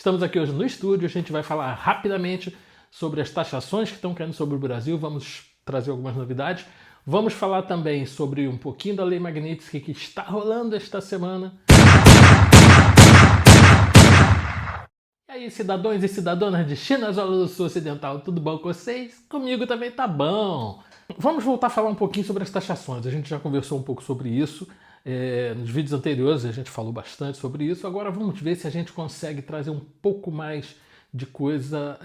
Estamos aqui hoje no estúdio, a gente vai falar rapidamente sobre as taxações que estão caindo sobre o Brasil, vamos trazer algumas novidades. Vamos falar também sobre um pouquinho da Lei Magnitsky que está rolando esta semana. E aí, cidadãos e cidadãs de China, Zona do Sul Ocidental, tudo bom com vocês? Comigo também tá bom. Vamos voltar a falar um pouquinho sobre as taxações. A gente já conversou um pouco sobre isso. Nos vídeos anteriores a gente falou bastante sobre isso. Agora vamos ver se a gente consegue trazer um pouco mais de coisa,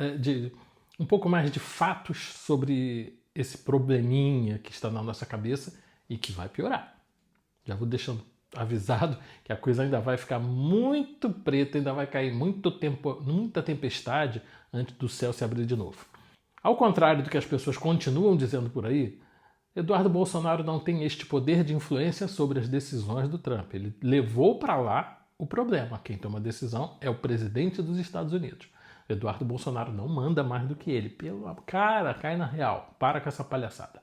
um pouco mais de fatos sobre esse probleminha que está na nossa cabeça e que vai piorar. Já vou deixando avisado que a coisa ainda vai ficar muito preta, ainda vai cair muito tempo, muita tempestade antes do céu se abrir de novo. Ao contrário do que as pessoas continuam dizendo por aí, Eduardo Bolsonaro não tem este poder de influência sobre as decisões do Trump. Ele levou para lá o problema. Quem toma a decisão é o presidente dos Estados Unidos. Eduardo Bolsonaro não manda mais do que ele. Pelo cara, cai na real. Para com essa palhaçada.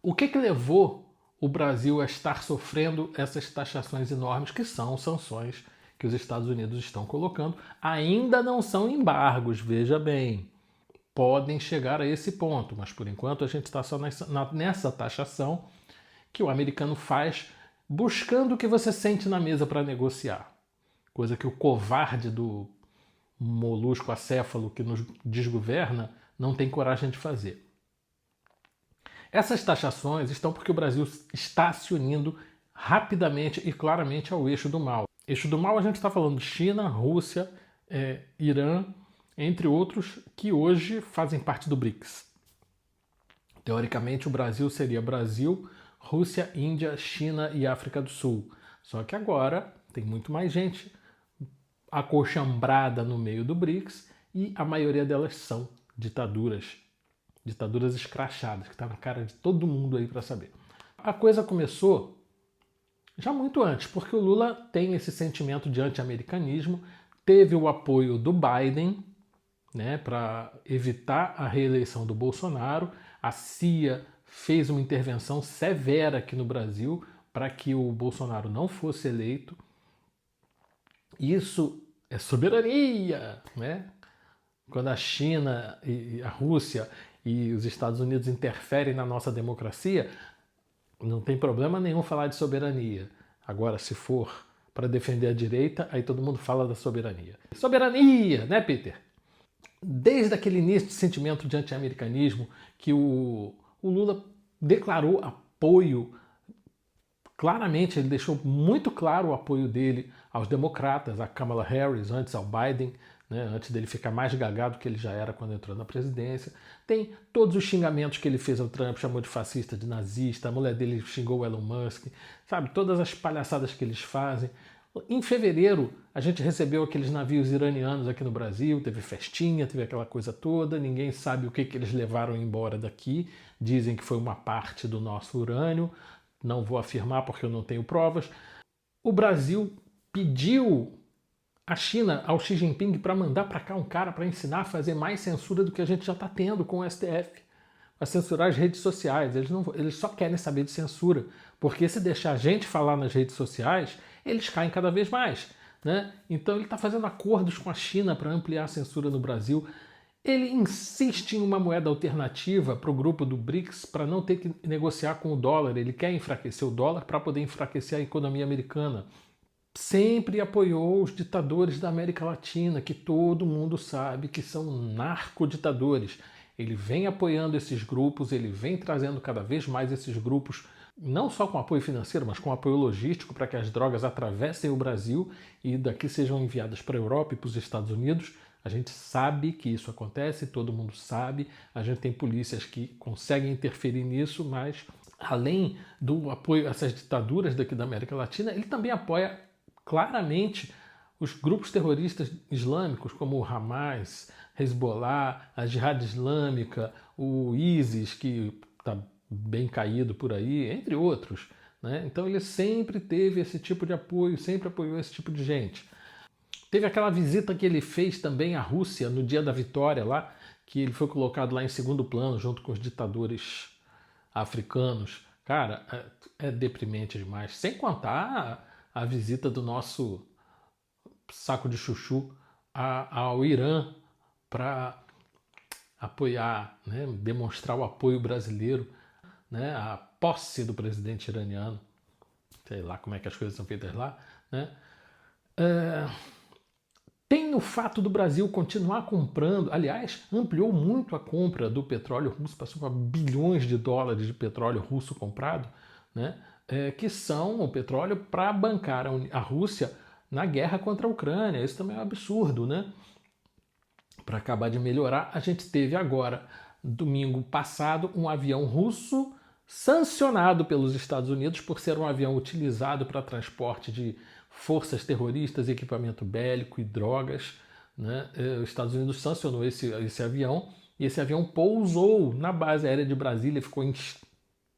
O que levou o Brasil a estar sofrendo essas taxações enormes, que são sanções que os Estados Unidos estão colocando? Ainda não são embargos, veja bem. Podem chegar a esse ponto, mas por enquanto a gente está só nessa taxação que o americano faz buscando o que você sente na mesa para negociar. Coisa que o covarde do molusco acéfalo que nos desgoverna não tem coragem de fazer. Essas taxações estão porque o Brasil está se unindo rapidamente e claramente ao eixo do mal. Eixo do mal a gente está falando de China, Rússia, Irã, entre outros que hoje fazem parte do BRICS. Teoricamente o Brasil seria Brasil, Rússia, Índia, China e África do Sul. Só que agora tem muito mais gente acochambrada no meio do BRICS e a maioria delas são ditaduras escrachadas, que está na cara de todo mundo aí para saber. A coisa começou já muito antes, porque o Lula tem esse sentimento de anti-americanismo, teve o apoio do Biden, para evitar a reeleição do Bolsonaro. A CIA fez uma intervenção severa aqui no Brasil para que o Bolsonaro não fosse eleito. Isso é soberania, Quando a China e a Rússia e os Estados Unidos interferem na nossa democracia, não tem problema nenhum falar de soberania. Agora, se for para defender a direita, aí todo mundo fala da soberania. Soberania, né, Peter? Desde aquele início de sentimento de anti-americanismo que o Lula declarou apoio, claramente ele deixou muito claro o apoio dele aos democratas, a Kamala Harris, antes ao Biden, antes dele ficar mais gagado que ele já era quando entrou na presidência. Tem todos os xingamentos que ele fez ao Trump, chamou de fascista, de nazista, a mulher dele xingou o Elon Musk, sabe? Todas as palhaçadas que eles fazem. Em fevereiro, a gente recebeu aqueles navios iranianos aqui no Brasil, teve festinha, teve aquela coisa toda, ninguém sabe o que eles levaram embora daqui, dizem que foi uma parte do nosso urânio, não vou afirmar porque eu não tenho provas. O Brasil pediu a China, ao Xi Jinping, para mandar para cá um cara para ensinar a fazer mais censura do que a gente já está tendo com o STF. A censurar as redes sociais. Eles só querem saber de censura. Porque se deixar a gente falar nas redes sociais, eles caem cada vez mais. Então ele está fazendo acordos com a China para ampliar a censura no Brasil. Ele insiste em uma moeda alternativa para o grupo do BRICS para não ter que negociar com o dólar. Ele quer enfraquecer o dólar para poder enfraquecer a economia americana. Sempre apoiou os ditadores da América Latina, que todo mundo sabe que são narcoditadores. Ele vem apoiando esses grupos, ele vem trazendo cada vez mais esses grupos, não só com apoio financeiro, mas com apoio logístico para que as drogas atravessem o Brasil e daqui sejam enviadas para a Europa e para os Estados Unidos. A gente sabe que isso acontece, todo mundo sabe, a gente tem polícias que conseguem interferir nisso, mas além do apoio a essas ditaduras daqui da América Latina, ele também apoia claramente os grupos terroristas islâmicos, como o Hamas, Hezbollah, a Jihad Islâmica, o ISIS, que está bem caído por aí, entre outros. Então ele sempre teve esse tipo de apoio, sempre apoiou esse tipo de gente. Teve aquela visita que ele fez também à Rússia no dia da vitória lá, que ele foi colocado lá em segundo plano junto com os ditadores africanos. Cara, é deprimente demais. Sem contar a visita do nosso saco de chuchu ao Irã para apoiar, né, demonstrar o apoio brasileiro, né, à posse do presidente iraniano. Sei lá como é que as coisas são feitas lá, né? Tem o fato do Brasil continuar comprando, aliás, ampliou muito a compra do petróleo russo, passou para bilhões de dólares de petróleo russo comprado, né? Que são o petróleo para bancar a Rússia na guerra contra a Ucrânia. Isso também é um absurdo, né? Para acabar de melhorar, a gente teve agora, domingo passado, um avião russo sancionado pelos Estados Unidos por ser um avião utilizado para transporte de forças terroristas, equipamento bélico e drogas, né? Os Estados Unidos sancionou esse avião e esse avião pousou na base aérea de Brasília, ficou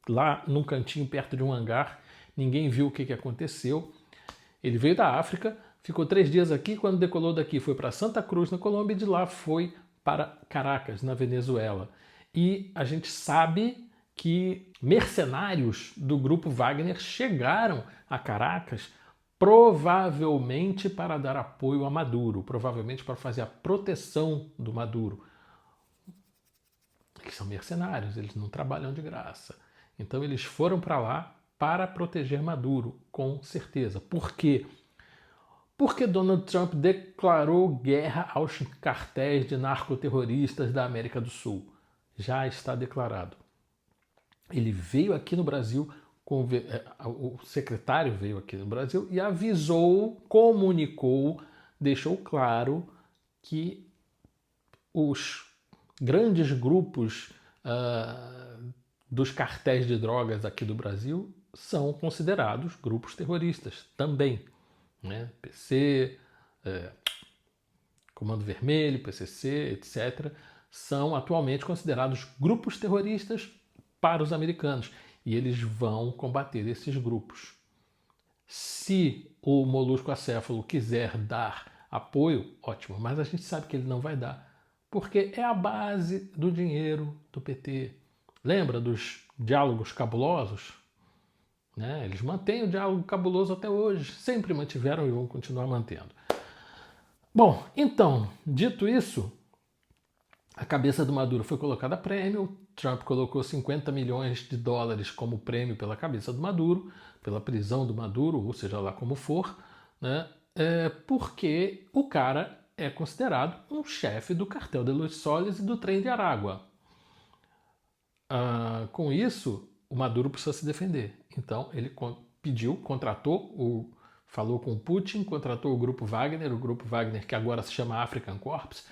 lá num cantinho perto de um hangar, ninguém viu o que aconteceu. Ele veio da África, ficou 3 dias aqui, quando decolou daqui foi para Santa Cruz, na Colômbia, e de lá foi para Caracas, na Venezuela. E a gente sabe que mercenários do grupo Wagner chegaram a Caracas provavelmente para dar apoio a Maduro, provavelmente para fazer a proteção do Maduro. Eles são mercenários, eles não trabalham de graça. Então eles foram para lá para proteger Maduro, com certeza. Por quê? Porque Donald Trump declarou guerra aos cartéis de narcoterroristas da América do Sul. Já está declarado. Ele veio aqui no Brasil, o secretário veio aqui no Brasil e avisou, comunicou, deixou claro que os grandes grupos dos cartéis de drogas aqui do Brasil são considerados grupos terroristas também, né? PC, Comando Vermelho, PCC, etc., são atualmente considerados grupos terroristas para os americanos e eles vão combater esses grupos. Se o molusco acéfalo quiser dar apoio, ótimo, mas a gente sabe que ele não vai dar, porque é a base do dinheiro do PT. Lembra dos diálogos cabulosos? Né? Eles mantêm o diálogo cabuloso até hoje, sempre mantiveram e vão continuar mantendo. Bom, então, dito isso, a cabeça do Maduro foi colocada a prêmio, Trump colocou 50 milhões de dólares como prêmio pela cabeça do Maduro, pela prisão do Maduro, ou seja lá como for, né? Porque o cara é considerado um chefe do cartel de Los Soles e do Trem de Aragua. Com isso, o Maduro precisa se defender. Então, ele falou com o Putin, contratou o Grupo Wagner que agora se chama African Corps,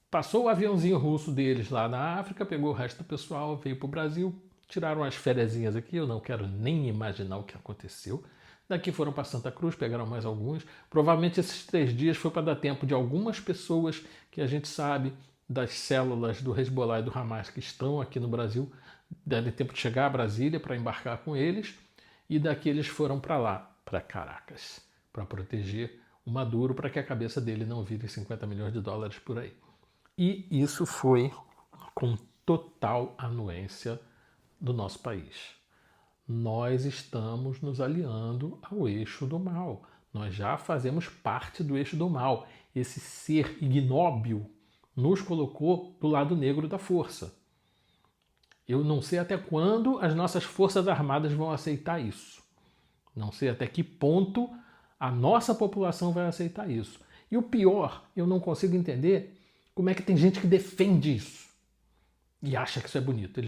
passou o aviãozinho russo deles lá na África, pegou o resto do pessoal, veio para o Brasil, tiraram as fériasinhas aqui, eu não quero nem imaginar o que aconteceu. Daqui foram para Santa Cruz, pegaram mais alguns. Provavelmente esses 3 dias foi para dar tempo de algumas pessoas que a gente sabe das células do Hezbollah e do Hamas que estão aqui no Brasil, devem tempo de chegar a Brasília para embarcar com eles, e daqui eles foram para lá, para Caracas, para proteger o Maduro, para que a cabeça dele não vire 50 milhões de dólares por aí. E isso foi com total anuência do nosso país. Nós estamos nos aliando ao eixo do mal. Nós já fazemos parte do eixo do mal. Esse ser ignóbil nos colocou do lado negro da força. Eu não sei até quando as nossas forças armadas vão aceitar isso. Não sei até que ponto a nossa população vai aceitar isso. E o pior, eu não consigo entender como é que tem gente que defende isso e acha que isso é bonito.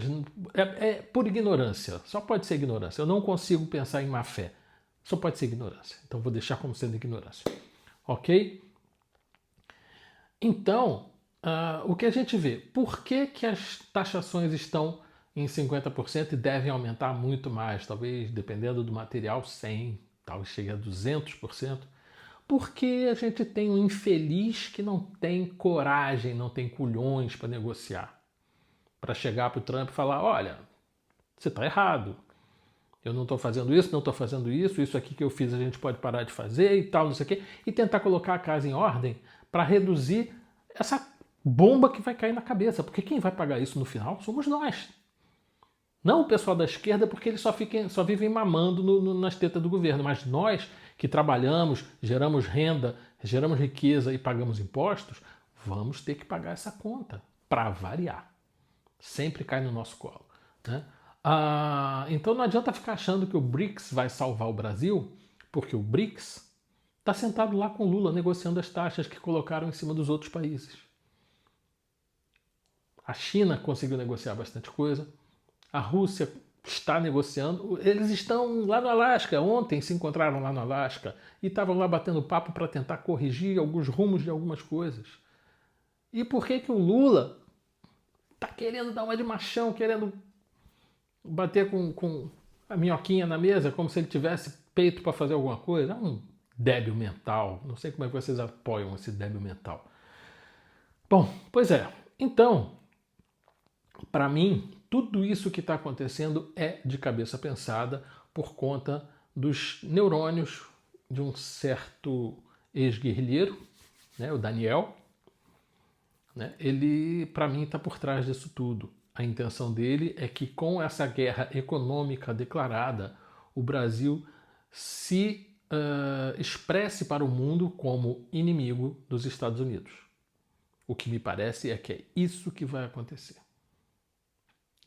É por ignorância, só pode ser ignorância. Eu não consigo pensar em má fé, só pode ser ignorância. Então vou deixar como sendo ignorância. Ok? Então, o que a gente vê? Por que as taxações estão em 50% e devem aumentar muito mais? Talvez, dependendo do material, 100%, talvez chegue a 200%. Porque a gente tem um infeliz que não tem coragem, não tem culhões para negociar. Para chegar para o Trump e falar, olha, você está errado. Eu não estou fazendo isso, não estou fazendo isso, isso aqui que eu fiz a gente pode parar de fazer e tal, não sei o quê. E tentar colocar a casa em ordem para reduzir essa bomba que vai cair na cabeça. Porque quem vai pagar isso no final somos nós. Não o pessoal da esquerda, porque eles só vivem mamando nas tetas do governo. Mas nós que trabalhamos, geramos renda, geramos riqueza e pagamos impostos, vamos ter que pagar essa conta, para variar. Sempre cai no nosso colo. Né? Então não adianta ficar achando que o BRICS vai salvar o Brasil, porque o BRICS está sentado lá com o Lula negociando as taxas que colocaram em cima dos outros países. A China conseguiu negociar bastante coisa. A Rússia está negociando. Eles estão lá no Alasca. Ontem se encontraram lá no Alasca e estavam lá batendo papo para tentar corrigir alguns rumos de algumas coisas. E por que que o Lula está querendo dar uma de machão, querendo bater com a minhoquinha na mesa, como se ele tivesse peito para fazer alguma coisa? É um débil mental. Não sei como é que vocês apoiam esse débil mental. Bom, pois é. Então, para mim, tudo isso que está acontecendo é de cabeça pensada por conta dos neurônios de um certo ex-guerrilheiro, né, o Daniel. Né, ele, para mim, está por trás disso tudo. A intenção dele é que, com essa guerra econômica declarada, o Brasil se expresse para o mundo como inimigo dos Estados Unidos. O que me parece é que é isso que vai acontecer.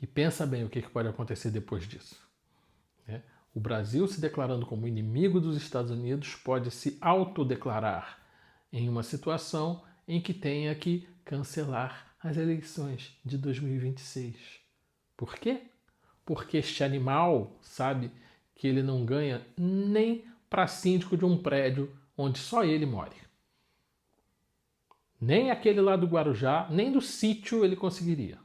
E pensa bem o que pode acontecer depois disso. Né? O Brasil, se declarando como inimigo dos Estados Unidos, pode se autodeclarar em uma situação em que tenha que cancelar as eleições de 2026. Por quê? Porque este animal sabe que ele não ganha nem para síndico de um prédio onde só ele mora. Nem aquele lá do Guarujá, nem do sítio ele conseguiria.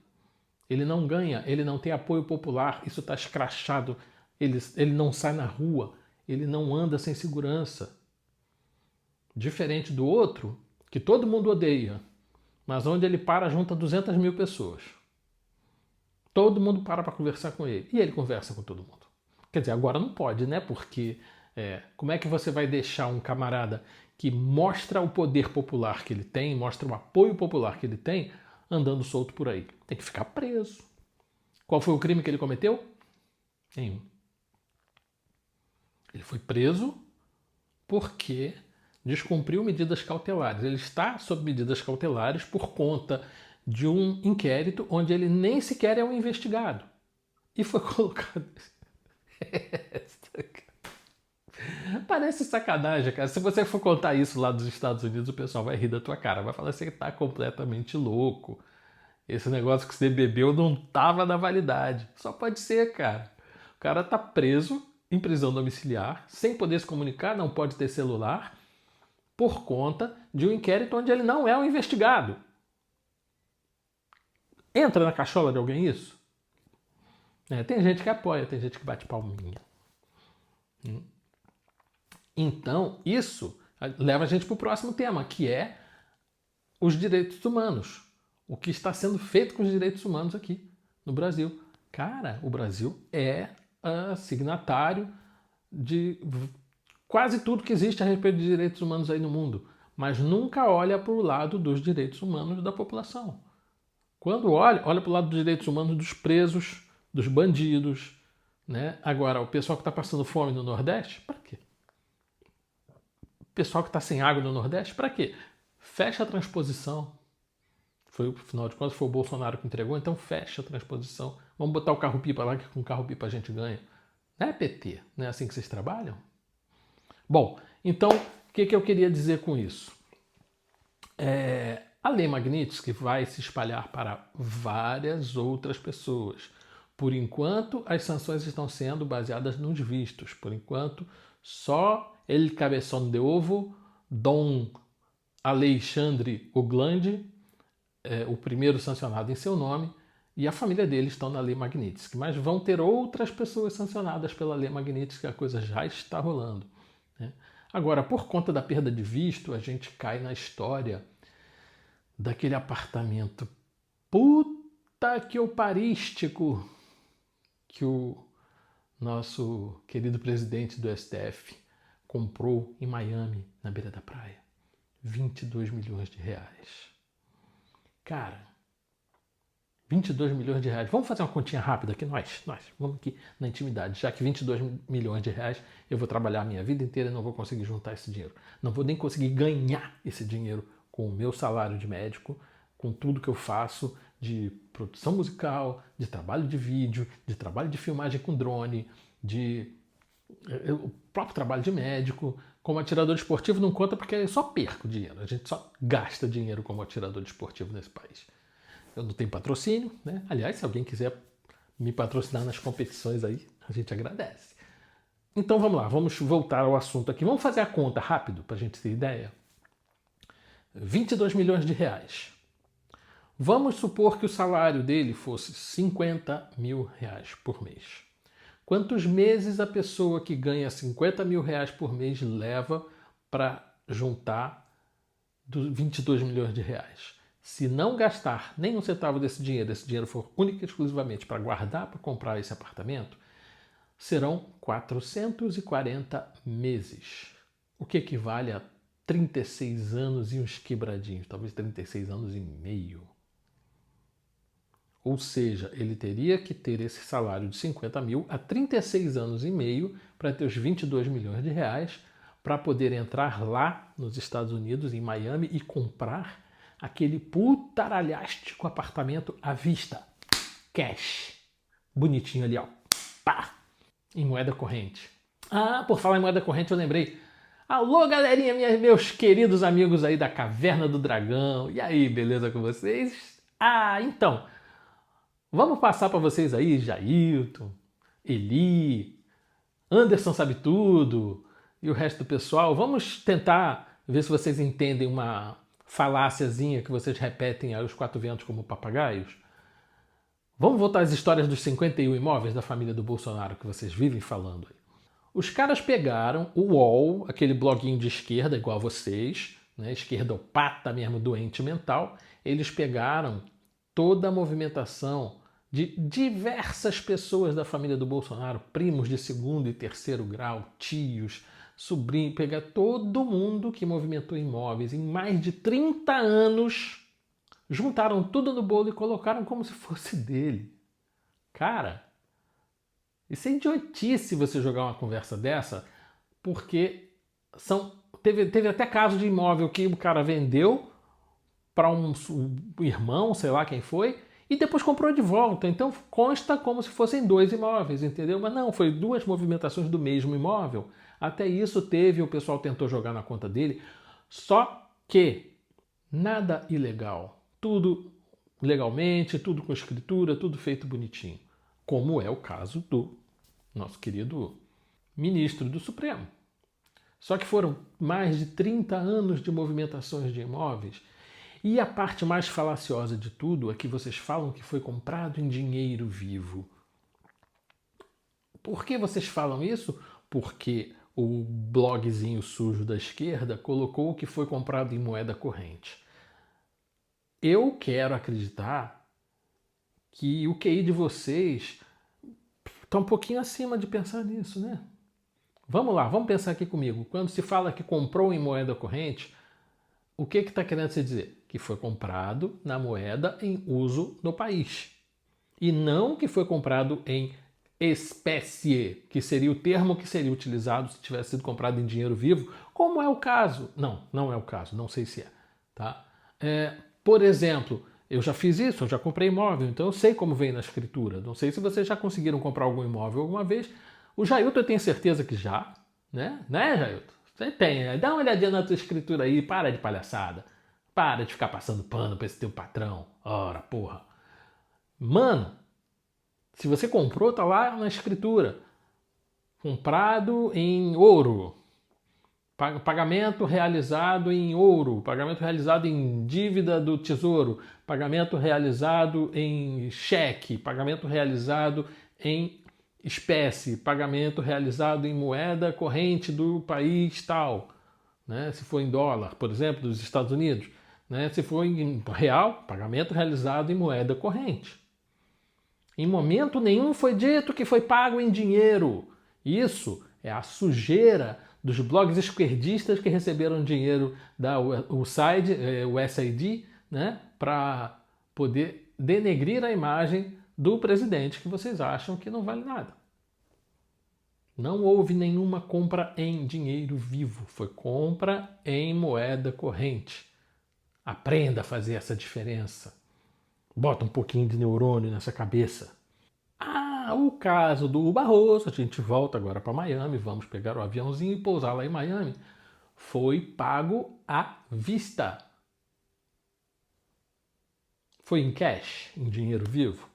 Ele não ganha, ele não tem apoio popular, isso está escrachado, ele não sai na rua, ele não anda sem segurança. Diferente do outro, que todo mundo odeia, mas onde ele para junta 200 mil pessoas. Todo mundo para conversar com ele, e ele conversa com todo mundo. Quer dizer, agora não pode, né? Porque como é que você vai deixar um camarada que mostra o poder popular que ele tem, mostra o apoio popular que ele tem, andando solto por aí? Tem que ficar preso. Qual foi o crime que ele cometeu? Nenhum. Ele foi preso porque descumpriu medidas cautelares. Ele está sob medidas cautelares por conta de um inquérito onde ele nem sequer é um investigado. E foi colocado. Parece sacanagem, cara. Se você for contar isso lá dos Estados Unidos, o pessoal vai rir da tua cara. Vai falar assim que tá completamente louco. Esse negócio que você bebeu não tava na validade. Só pode ser, cara. O cara tá preso em prisão domiciliar, sem poder se comunicar, não pode ter celular, por conta de um inquérito onde ele não é um investigado. Entra na cachola de alguém isso? Tem gente que apoia, tem gente que bate palminha. Então, isso leva a gente para o próximo tema, que é os direitos humanos. O que está sendo feito com os direitos humanos aqui no Brasil. Cara, o Brasil é signatário de quase tudo que existe a respeito de direitos humanos aí no mundo, mas nunca olha para o lado dos direitos humanos da população. Quando olha para o lado dos direitos humanos dos presos, dos bandidos. Né? Agora, o pessoal que está passando fome no Nordeste, para quê? O pessoal que está sem água no Nordeste, para quê? Fecha a transposição. Foi, afinal de contas, foi o Bolsonaro que entregou, então fecha a transposição. Vamos botar o carro-pipa lá, que com carro-pipa a gente ganha. Não é PT? Não é assim que vocês trabalham? Bom, então, o que eu queria dizer com isso? A Lei Magnitsky vai se espalhar para várias outras pessoas. Por enquanto, as sanções estão sendo baseadas nos vistos. Por enquanto, só El Cabeção de Ovo, Dom Alexandre Oglandi, o primeiro sancionado em seu nome, e a família dele estão na Lei Magnitsky. Mas vão ter outras pessoas sancionadas pela Lei Magnitsky, a coisa já está rolando. Né? Agora, por conta da perda de visto, a gente cai na história daquele apartamento puta que o parístico que o nosso querido presidente do STF comprou em Miami, na beira da praia. 22 milhões de reais. Cara, 22 milhões de reais. Vamos fazer uma continha rápida aqui, nós, vamos aqui na intimidade. Já que 22 milhões de reais eu vou trabalhar a minha vida inteira e não vou conseguir juntar esse dinheiro. Não vou nem conseguir ganhar esse dinheiro com o meu salário de médico, com tudo que eu faço de produção musical, de trabalho de vídeo, de trabalho de filmagem com drone, de o próprio trabalho de médico. Como atirador esportivo não conta porque eu só perco dinheiro. A gente só gasta dinheiro como atirador esportivo nesse país. Eu não tenho patrocínio, né? Aliás, se alguém quiser me patrocinar nas competições aí, a gente agradece. Então vamos lá, vamos voltar ao assunto aqui. Vamos fazer a conta rápido para a gente ter ideia. 22 milhões de reais. Vamos supor que o salário dele fosse 50 mil reais por mês. Quantos meses a pessoa que ganha 50 mil reais por mês leva para juntar 22 milhões de reais? Se não gastar nem um centavo desse dinheiro for única e exclusivamente para guardar para comprar esse apartamento, serão 440 meses, o que equivale a 36 anos e uns quebradinhos, talvez 36 anos e meio. Ou seja, ele teria que ter esse salário de 50 mil há 36 anos e meio para ter os 22 milhões de reais para poder entrar lá nos Estados Unidos, em Miami, e comprar aquele putaralhástico apartamento à vista. Cash. Bonitinho ali, ó. Pá! Em moeda corrente. Ah, por falar em moeda corrente, eu lembrei. Alô, galerinha, meus queridos amigos aí da Caverna do Dragão. E aí, beleza com vocês? Ah, então, vamos passar para vocês aí, Jailton, Eli, Anderson Sabe Tudo e o resto do pessoal. Vamos tentar ver se vocês entendem uma faláciazinha que vocês repetem aos quatro ventos como papagaios. Vamos voltar às histórias dos 51 imóveis da família do Bolsonaro que vocês vivem falando aí. Os caras pegaram o UOL, aquele bloguinho de esquerda igual a vocês, né, esquerdopata mesmo, doente mental. Eles pegaram toda a movimentação de diversas pessoas da família do Bolsonaro, primos de segundo e terceiro grau, tios, sobrinho, pegar todo mundo que movimentou imóveis em mais de 30 anos, juntaram tudo no bolo e colocaram como se fosse dele. Cara, isso é idiotice você jogar uma conversa dessa, porque teve até caso de imóvel que o cara vendeu para um irmão, sei lá quem foi, e depois comprou de volta. Então consta como se fossem dois imóveis, entendeu? Mas não, foi duas movimentações do mesmo imóvel. Até isso teve, o pessoal tentou jogar na conta dele. Só que nada ilegal. Tudo legalmente, tudo com escritura, tudo feito bonitinho. Como é o caso do nosso querido ministro do Supremo. Só que foram mais de 30 anos de movimentações de imóveis. E a parte mais falaciosa de tudo é que vocês falam que foi comprado em dinheiro vivo. Por que vocês falam isso? Porque o blogzinho sujo da esquerda colocou que foi comprado em moeda corrente. Eu quero acreditar que o QI de vocês está um pouquinho acima de pensar nisso, né? Vamos lá, vamos pensar aqui comigo. Quando se fala que comprou em moeda corrente, o que está querendo se dizer? Que foi comprado na moeda em uso no país. E não que foi comprado em espécie, que seria o termo que seria utilizado se tivesse sido comprado em dinheiro vivo, como é o caso. Não é o caso, não sei se é. Tá? Por exemplo, eu já fiz isso, eu já comprei imóvel, então eu sei como vem na escritura. Não sei se vocês já conseguiram comprar algum imóvel alguma vez. O Jailton eu tenho certeza que já, né? Né, Jailton? Você tem, né? Dá uma olhadinha na tua escritura aí, para de palhaçada. Para de ficar passando pano pra esse teu patrão. Ora, porra. Mano, se você comprou, tá lá na escritura. Comprado em ouro. Pagamento realizado em ouro. Pagamento realizado em dívida do tesouro. Pagamento realizado em cheque. Pagamento realizado em espécie. Pagamento realizado em moeda corrente do país tal. Né? Se for em dólar, por exemplo, dos Estados Unidos. Né? Se for em real, pagamento realizado em moeda corrente. Em momento nenhum foi dito que foi pago em dinheiro. Isso é a sujeira dos blogs esquerdistas que receberam dinheiro da USAID, né, para poder denegrir a imagem do presidente que vocês acham que não vale nada. Não houve nenhuma compra em dinheiro vivo, foi compra em moeda corrente. Aprenda a fazer essa diferença. Bota um pouquinho de neurônio nessa cabeça. O caso do Barroso, a gente volta agora para Miami, vamos pegar o aviãozinho e pousar lá em Miami, foi pago à vista. Foi em cash, em dinheiro vivo?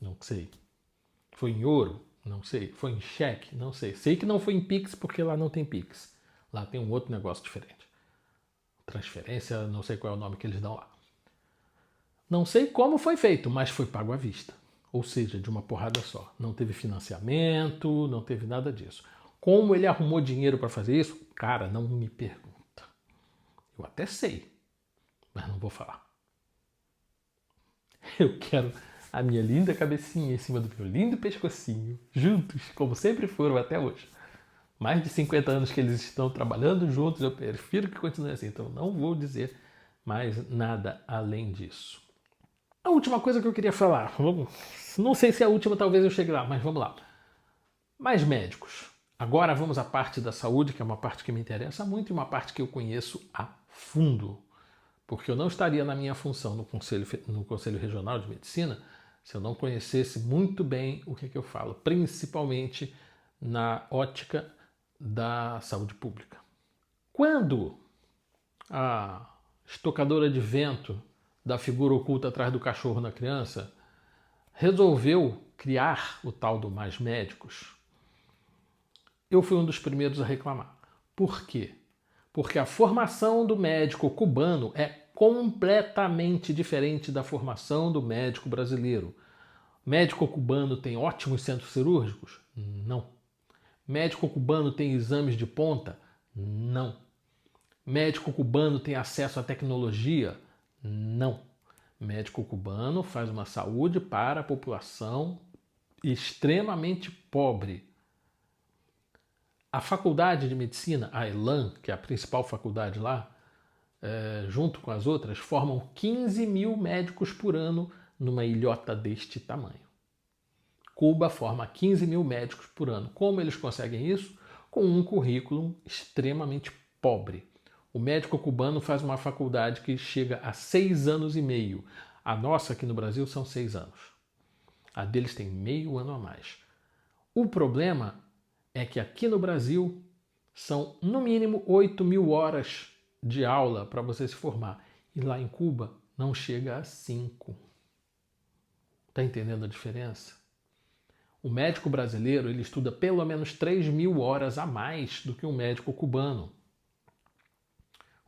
Não sei. Foi em ouro? Não sei. Foi em cheque? Não sei. Sei que não foi em Pix, porque lá não tem Pix. Lá tem um outro negócio diferente. Transferência, não sei qual é o nome que eles dão lá. Não sei como foi feito, mas foi pago à vista. Ou seja, de uma porrada só. Não teve financiamento, não teve nada disso. Como ele arrumou dinheiro para fazer isso? Cara, não me pergunta. Eu até sei, mas não vou falar. Eu quero a minha linda cabecinha em cima do meu lindo pescocinho, juntos, como sempre foram até hoje. Mais de 50 anos que eles estão trabalhando juntos, eu prefiro que continue assim, então não vou dizer mais nada além disso. A última coisa que eu queria falar, não sei se é a última, talvez eu chegue lá, mas vamos lá. Mais médicos. Agora vamos à parte da saúde, que é uma parte que me interessa muito e uma parte que eu conheço a fundo. Porque eu não estaria na minha função no Conselho Regional de Medicina se eu não conhecesse muito bem o que eu falo, principalmente na ótica da saúde pública. Quando a estocadora de vento da figura oculta atrás do cachorro na criança resolveu criar o tal do Mais Médicos, eu fui um dos primeiros a reclamar. Por quê? Porque a formação do médico cubano é completamente diferente da formação do médico brasileiro. Médico cubano tem ótimos centros cirúrgicos? Não. Médico cubano tem exames de ponta? Não. Médico cubano tem acesso à tecnologia? Não. Médico cubano faz uma saúde para a população extremamente pobre. A faculdade de medicina, a ELAM, que é a principal faculdade lá, junto com as outras, formam 15 mil médicos por ano numa ilhota deste tamanho. Cuba forma 15 mil médicos por ano. Como eles conseguem isso? Com um currículo extremamente pobre. O médico cubano faz uma faculdade que chega a 6 anos e meio. A nossa aqui no Brasil são 6 anos. A deles tem meio ano a mais. O problema é que aqui no Brasil são no mínimo 8 mil horas de aula para você se formar. E lá em Cuba não chega a 5. Está entendendo a diferença? O médico brasileiro ele estuda pelo menos 3 mil horas a mais do que um médico cubano.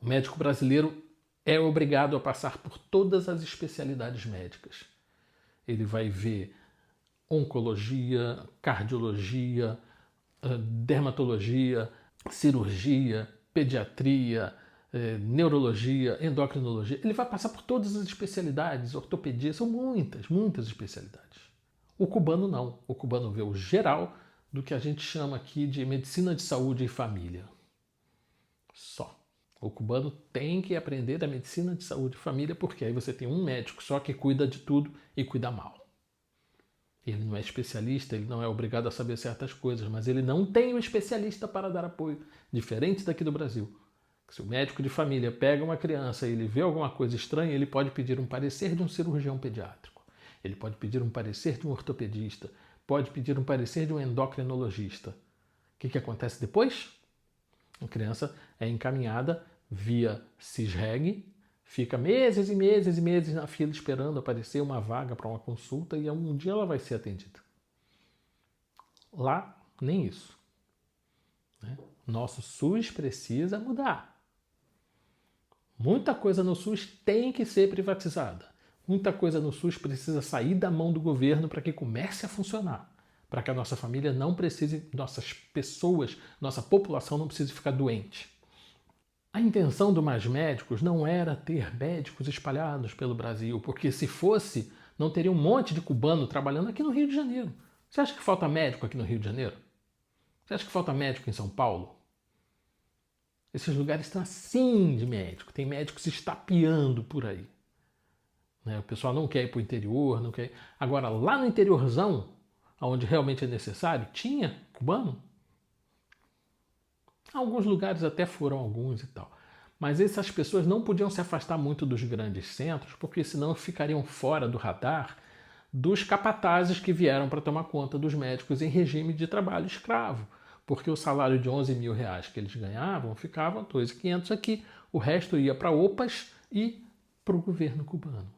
O médico brasileiro é obrigado a passar por todas as especialidades médicas. Ele vai ver oncologia, cardiologia, dermatologia, cirurgia, pediatria, neurologia, endocrinologia. Ele vai passar por todas as especialidades, ortopedia, são muitas especialidades. O cubano não. O cubano vê o geral do que a gente chama aqui de medicina de saúde e família. Só. O cubano tem que aprender da medicina de saúde e família, porque aí você tem um médico só que cuida de tudo e cuida mal. Ele não é especialista, ele não é obrigado a saber certas coisas, mas ele não tem um especialista para dar apoio, diferente daqui do Brasil. Se o médico de família pega uma criança e ele vê alguma coisa estranha, ele pode pedir um parecer de um cirurgião pediátrico. Ele pode pedir um parecer de um ortopedista, pode pedir um parecer de um endocrinologista. O que acontece depois? A criança é encaminhada via CISREG, fica meses e meses e meses na fila esperando aparecer uma vaga para uma consulta e um dia ela vai ser atendida. Lá, nem isso. Nosso SUS precisa mudar. Muita coisa no SUS tem que ser privatizada. Muita coisa no SUS precisa sair da mão do governo para que comece a funcionar. Para que a nossa família não precise, nossas pessoas, nossa população não precise ficar doente. A intenção do Mais Médicos não era ter médicos espalhados pelo Brasil, porque se fosse, não teria um monte de cubano trabalhando aqui no Rio de Janeiro. Você acha que falta médico aqui no Rio de Janeiro? Você acha que falta médico em São Paulo? Esses lugares estão assim de médico, tem médicos estapeando por aí. né? O pessoal não quer ir para o interior, não quer. Agora, lá no interiorzão, onde realmente é necessário, tinha cubano. Alguns lugares até foram alguns e tal. Mas essas pessoas não podiam se afastar muito dos grandes centros, porque senão ficariam fora do radar dos capatazes que vieram para tomar conta dos médicos em regime de trabalho escravo. Porque o salário de 11 mil reais que eles ganhavam ficava 2.500 aqui. O resto ia para OPAs e para o governo cubano.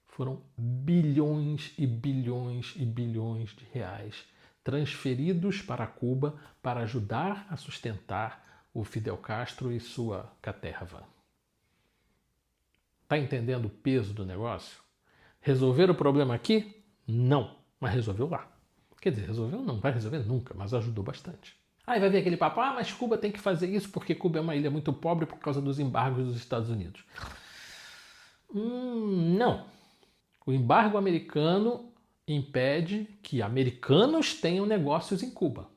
Foram bilhões e bilhões e bilhões de reais transferidos para Cuba para ajudar a sustentar o Fidel Castro e sua caterva. Está entendendo o peso do negócio? Resolver o problema aqui? Não, mas resolveu lá. Quer dizer, resolveu não, vai resolver nunca, mas ajudou bastante. Aí vai ver aquele papo, mas Cuba tem que fazer isso porque Cuba é uma ilha muito pobre por causa dos embargos dos Estados Unidos. Não. O embargo americano impede que americanos tenham negócios em Cuba.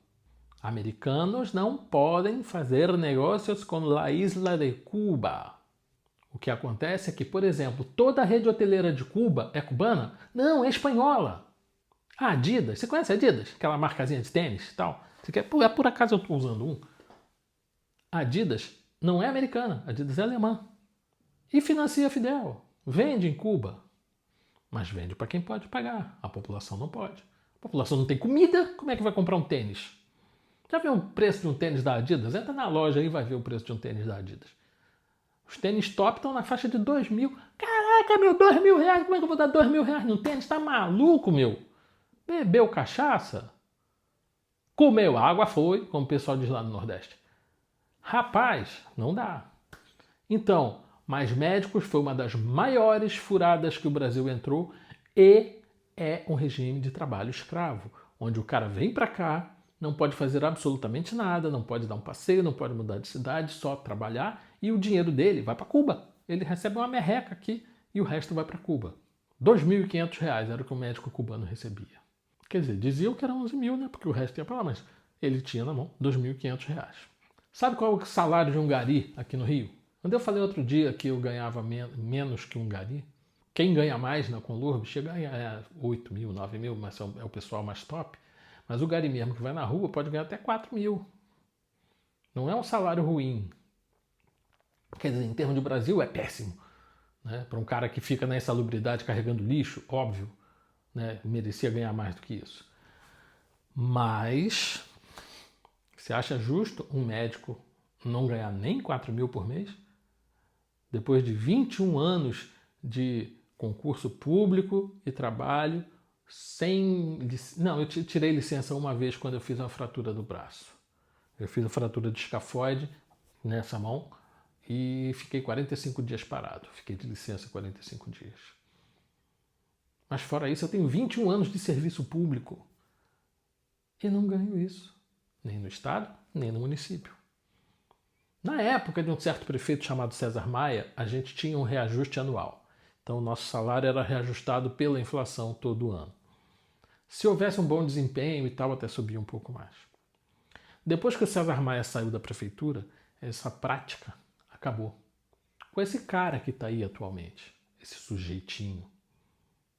Americanos não podem fazer negócios com a isla de Cuba. O que acontece é que, por exemplo, toda a rede hoteleira de Cuba é cubana? Não, é espanhola. A Adidas, você conhece a Adidas? Aquela marcazinha de tênis e tal? Você quer? Por acaso eu estou usando um. A Adidas não é americana, a Adidas é alemã. E financia Fidel. Vende em Cuba. Mas vende para quem pode pagar. A população não pode. A população não tem comida, como é que vai comprar um tênis? Já viu o preço de um tênis da Adidas? Entra na loja aí e vai ver o preço de um tênis da Adidas. Os tênis top estão na faixa de 2 mil. Caraca, meu, 2 mil reais. Como é que eu vou dar 2 mil reais num tênis? Tá maluco, meu? Bebeu cachaça? Comeu água, foi, como o pessoal diz lá no Nordeste. Rapaz, não dá. Então, Mais Médicos foi uma das maiores furadas que o Brasil entrou e é um regime de trabalho escravo, onde o cara vem para cá, não pode fazer absolutamente nada, não pode dar um passeio, não pode mudar de cidade, só trabalhar e o dinheiro dele vai para Cuba. Ele recebe uma merreca aqui e o resto vai para Cuba. R$ 2.500 era o que o médico cubano recebia. Quer dizer, diziam que era 11 mil, né? Porque o resto ia para lá, mas ele tinha na mão R$ 2.500. Sabe qual é o salário de um gari aqui no Rio? Quando eu falei outro dia que eu ganhava menos que um gari, quem ganha mais na Conlurb chega a ganhar 8 mil, 9 mil, mas é o pessoal mais top. Mas o gari mesmo que vai na rua pode ganhar até 4 mil. Não é um salário ruim. Quer dizer, em termos de Brasil é péssimo. Né? Para um cara que fica na insalubridade carregando lixo, óbvio, né? Merecia ganhar mais do que isso. Mas você acha justo um médico não ganhar nem 4 mil por mês? Depois de 21 anos de concurso público e trabalho, sem... Não, eu tirei licença uma vez quando eu fiz uma fratura do braço. Eu fiz a fratura de escafoide nessa mão e fiquei 45 dias parado. Fiquei de licença 45 dias. Mas fora isso, eu tenho 21 anos de serviço público e não ganho isso. Nem no estado, nem no município. Na época de um certo prefeito chamado César Maia, a gente tinha um reajuste anual. Então o nosso salário era reajustado pela inflação todo ano. Se houvesse um bom desempenho e tal, até subia um pouco mais. Depois que o César Maia saiu da prefeitura, essa prática acabou. Com esse cara que está aí atualmente, esse sujeitinho,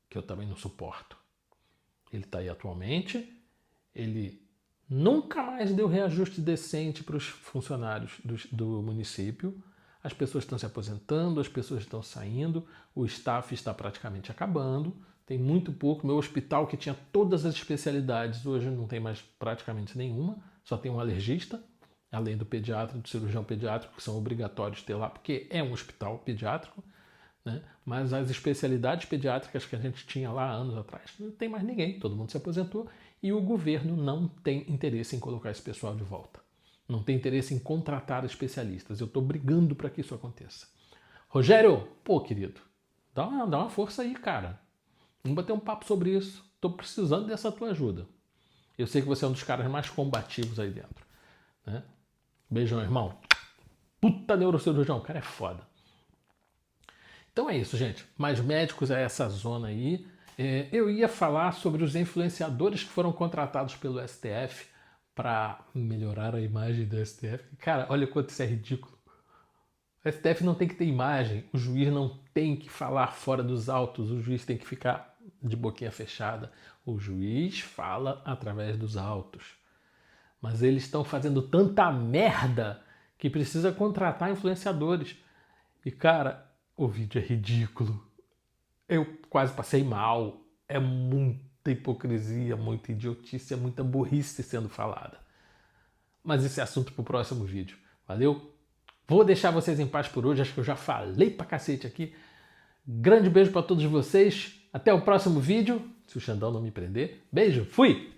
que eu também não suporto. Ele está aí atualmente, ele nunca mais deu reajuste decente para os funcionários do município. As pessoas estão se aposentando, as pessoas estão saindo, o staff está praticamente acabando, tem muito pouco. Meu hospital, que tinha todas as especialidades, hoje não tem mais praticamente nenhuma, só tem um alergista, além do pediatra, do cirurgião pediátrico, que são obrigatórios ter lá, porque é um hospital pediátrico, né? Mas as especialidades pediátricas que a gente tinha lá anos atrás, não tem mais ninguém, todo mundo se aposentou e o governo não tem interesse em colocar esse pessoal de volta. Não tem interesse em contratar especialistas. Eu estou brigando para que isso aconteça. Rogério, pô, querido, dá uma força aí, cara. Vamos bater um papo sobre isso. Estou precisando dessa tua ajuda. Eu sei que você é um dos caras mais combativos aí dentro. Né? Beijão, irmão. Puta neurocirurgião, o cara é foda. Então é isso, gente. Mais Médicos é essa zona aí. Eu ia falar sobre os influenciadores que foram contratados pelo STF para melhorar a imagem do STF. Cara, olha quanto isso é ridículo. O STF não tem que ter imagem, o juiz não tem que falar fora dos autos, o juiz tem que ficar de boquinha fechada. O juiz fala através dos autos. Mas eles estão fazendo tanta merda que precisa contratar influenciadores. E cara, o vídeo é ridículo. Eu quase passei mal. É muita hipocrisia, muita idiotice, muita burrice sendo falada. Mas esse é assunto para o próximo vídeo. Valeu? Vou deixar vocês em paz por hoje. Acho que eu já falei pra cacete aqui. Grande beijo para todos vocês. Até o próximo vídeo. Se o Xandão não me prender. Beijo. Fui!